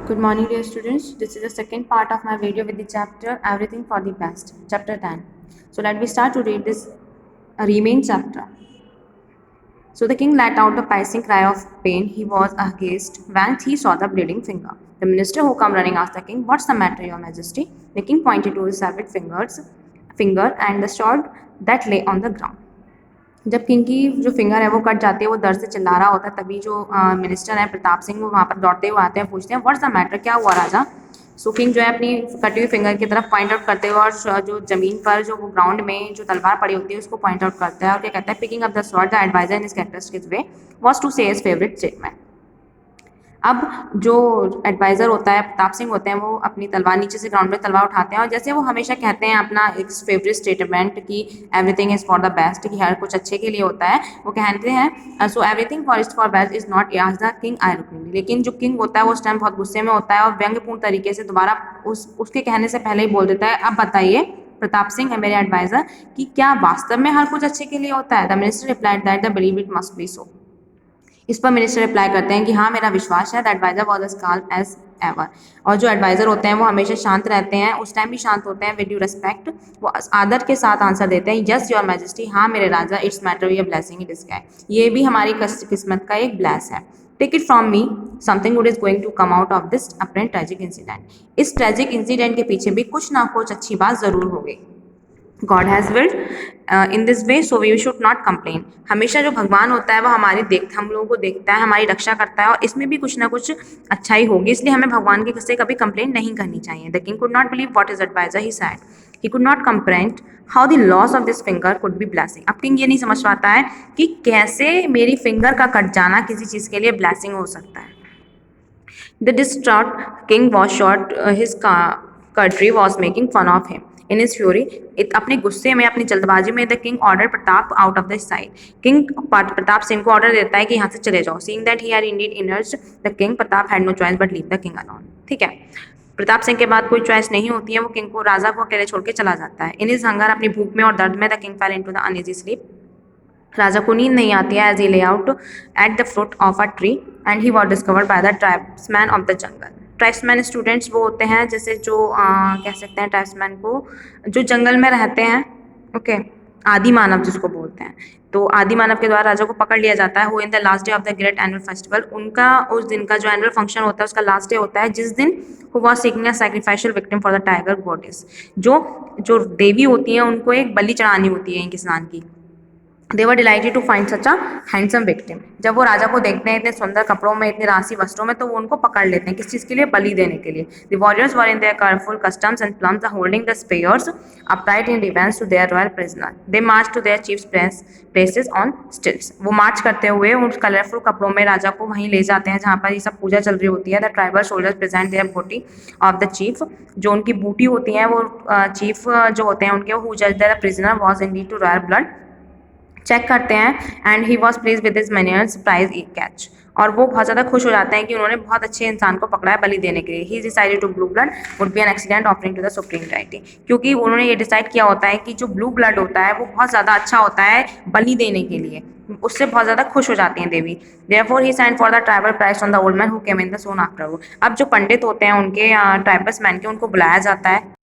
Good morning, dear students. This is the second part of my video with the chapter Everything for the Best, chapter 10. So let me start to read this remain chapter. So the king let out a piercing cry of pain. He was aghast when he saw the bleeding finger. The minister who came running asked the king, "What's the matter, your majesty?" The king pointed to his severed finger and the sword that lay on the ground. जब king की जो finger है वो cut जाती है, वो दर्द से चिल्ला रहा होता है, तभी जो मिनिस्टर है प्रताप सिंह वो वहाँ पर दौड़ते हुए आते हैं, पूछते हैं व्हाट्स द मैटर, क्या हुआ राजा। सो किंग जो है अपनी कटी हुई फिंगर की तरफ पॉइंट आउट करते हुए और जो जमीन पर जो वो ग्राउंड में जो तलवार पड़ी होती है उसको पॉइंट आउट करता है और क्या कहता है, picking up the sword the advisor in his characteristic way was to say his favourite statement. अब जो एडवाइज़र होता है प्रताप सिंह होते हैं, वो अपनी तलवार नीचे से ग्राउंड पे तलवार उठाते हैं और जैसे वो हमेशा कहते हैं अपना एक फेवरेट स्टेटमेंट कि everything is for the best, कि हर कुछ अच्छे के लिए होता है, वो कहते हैं so everything for best is not याज द किंग आयरनी। लेकिन जो किंग होता है वो उस टाइम बहुत गुस्से में होता है और व्यंग्यपूर्ण तरीके से दोबारा उसके कहने से पहले ही बोल देता है, अब बताइए प्रताप सिंह है मेरे एडवाइज़र कि क्या वास्तव में हर कुछ अच्छे के लिए होता है। The minister replied that the believe it must be so. इस पर मिनिस्टर रिप्लाई करते हैं कि हाँ मेरा विश्वास है। The advisor was as calm as ever. और जो एडवाइजर होते हैं वो हमेशा शांत रहते हैं, उस टाइम भी शांत होते हैं। विद ड्यू रिस्पेक्ट वो आदर के साथ आंसर देते हैं, यस योर मैजेस्टी, हाँ मेरे राजा, it's matter we are blessing in disguise, ये भी हमारी किस्मत का एक ब्लेस है। Take it from me, something good is going to come out of this apparent tragic incident. इस ट्रेजिक इंसिडेंट के पीछे भी कुछ ना कुछ अच्छी बात जरूर होगी। God has willed in this way so we should not complain. हमेशा जो भगवान होता है वो हम लोगों को देखता है, हमारी रक्षा करता है और इसमें भी कुछ ना कुछ अच्छाई होगी, इसलिए हमें भगवान के से कभी कंप्लेन नहीं करनी चाहिए। The king could not believe what is adviser he said, he could not comprehend how the loss of this finger could be blessing. अब किंग ये नहीं समझ पाता है कि कैसे मेरी फिंगर का कट जाना किसी चीज़ के लिए ब्लेसिंग हो सकता है। The distraught king was short, his courtier was making fun of him. In his fury, अपने गुस्से में, अपनी जल्दबाजी में, the king order Pratap out of the side. King Pratap Singh को ऑर्डर देता है कि यहाँ से चले जाओ। Seeing that he had indeed enraged the king, Pratap had no choice but leave the king alone. ठीक है, प्रताप सिंह के बाद कोई चॉइस नहीं होती है, वो किंग को, राजा को अकेले छोड़ के चला जाता है। इन हिज हंगर, अपनी भूख में और दर्द में, the king fell into the uneasy sleep. राजा को नींद नहीं आती है। As he lay out at the fruit of a tree and he was discovered by the tribesman of the jungle. Tribesman students वो होते हैं जैसे जो कह सकते हैं ट्राइब्समैन को, जो जंगल में रहते हैं। ओके, आदि मानव जिसको बोलते हैं। तो आदि मानव के द्वारा राजा को पकड़ लिया जाता है। वो in the last day of the great annual festival, उनका उस दिन का जो एनुअल फंक्शन होता है उसका लास्ट डे होता है, जिस दिन who was seeking a sacrificial victim for the tiger goddess. जो देवी होती हैं उनको एक बलि चढ़ानी होती है इनके स्नान की। They were delighted to find such a handsome victim. जब वो राजा को देखते हैं इतने सुंदर कपड़ों में, इतनी रासी वस्त्रों में, तो वो उनको पकड़ लेते हैं। किस चीज़ के लिए? बलि देने के लिए। The warriors were in their colourful costumes and plumes holding the spears upright in defence to their royal prisoner. They march to their chief places on stilts. वो मार्च करते हुए उस कलरफुल कपड़ों में राजा को वहीं ले जाते हैं जहाँ पर ये सब पूजा चल रही होती है। The tribal soldiers present their booty of the chief. जो उनकी बूटी होती है वो चीफ जो होते हैं उनके, हु जज their prisoner was in need to royal blood, check करते हैं। And he was please with his manners prize catch. और वो बहुत ज़्यादा खुश हो जाते हैं कि उन्होंने बहुत अच्छे इंसान को पकड़ा है बलि देने के लिए। He decided to blue blood would be an accident offering to the supreme deity. क्योंकि उन्होंने ये डिसाइड किया होता है कि जो ब्लू ब्लड होता है वो बहुत ज़्यादा अच्छा होता है बलि देने के लिए, उससे बहुत ज़्यादा खुश हो जाती हैं देवी। Therefore he sent for the tribal price on the old man who came in the soon after. अब जो पंडित होते हैं उनके ट्राइबल्स मैन के, उनको बुलाया जाता है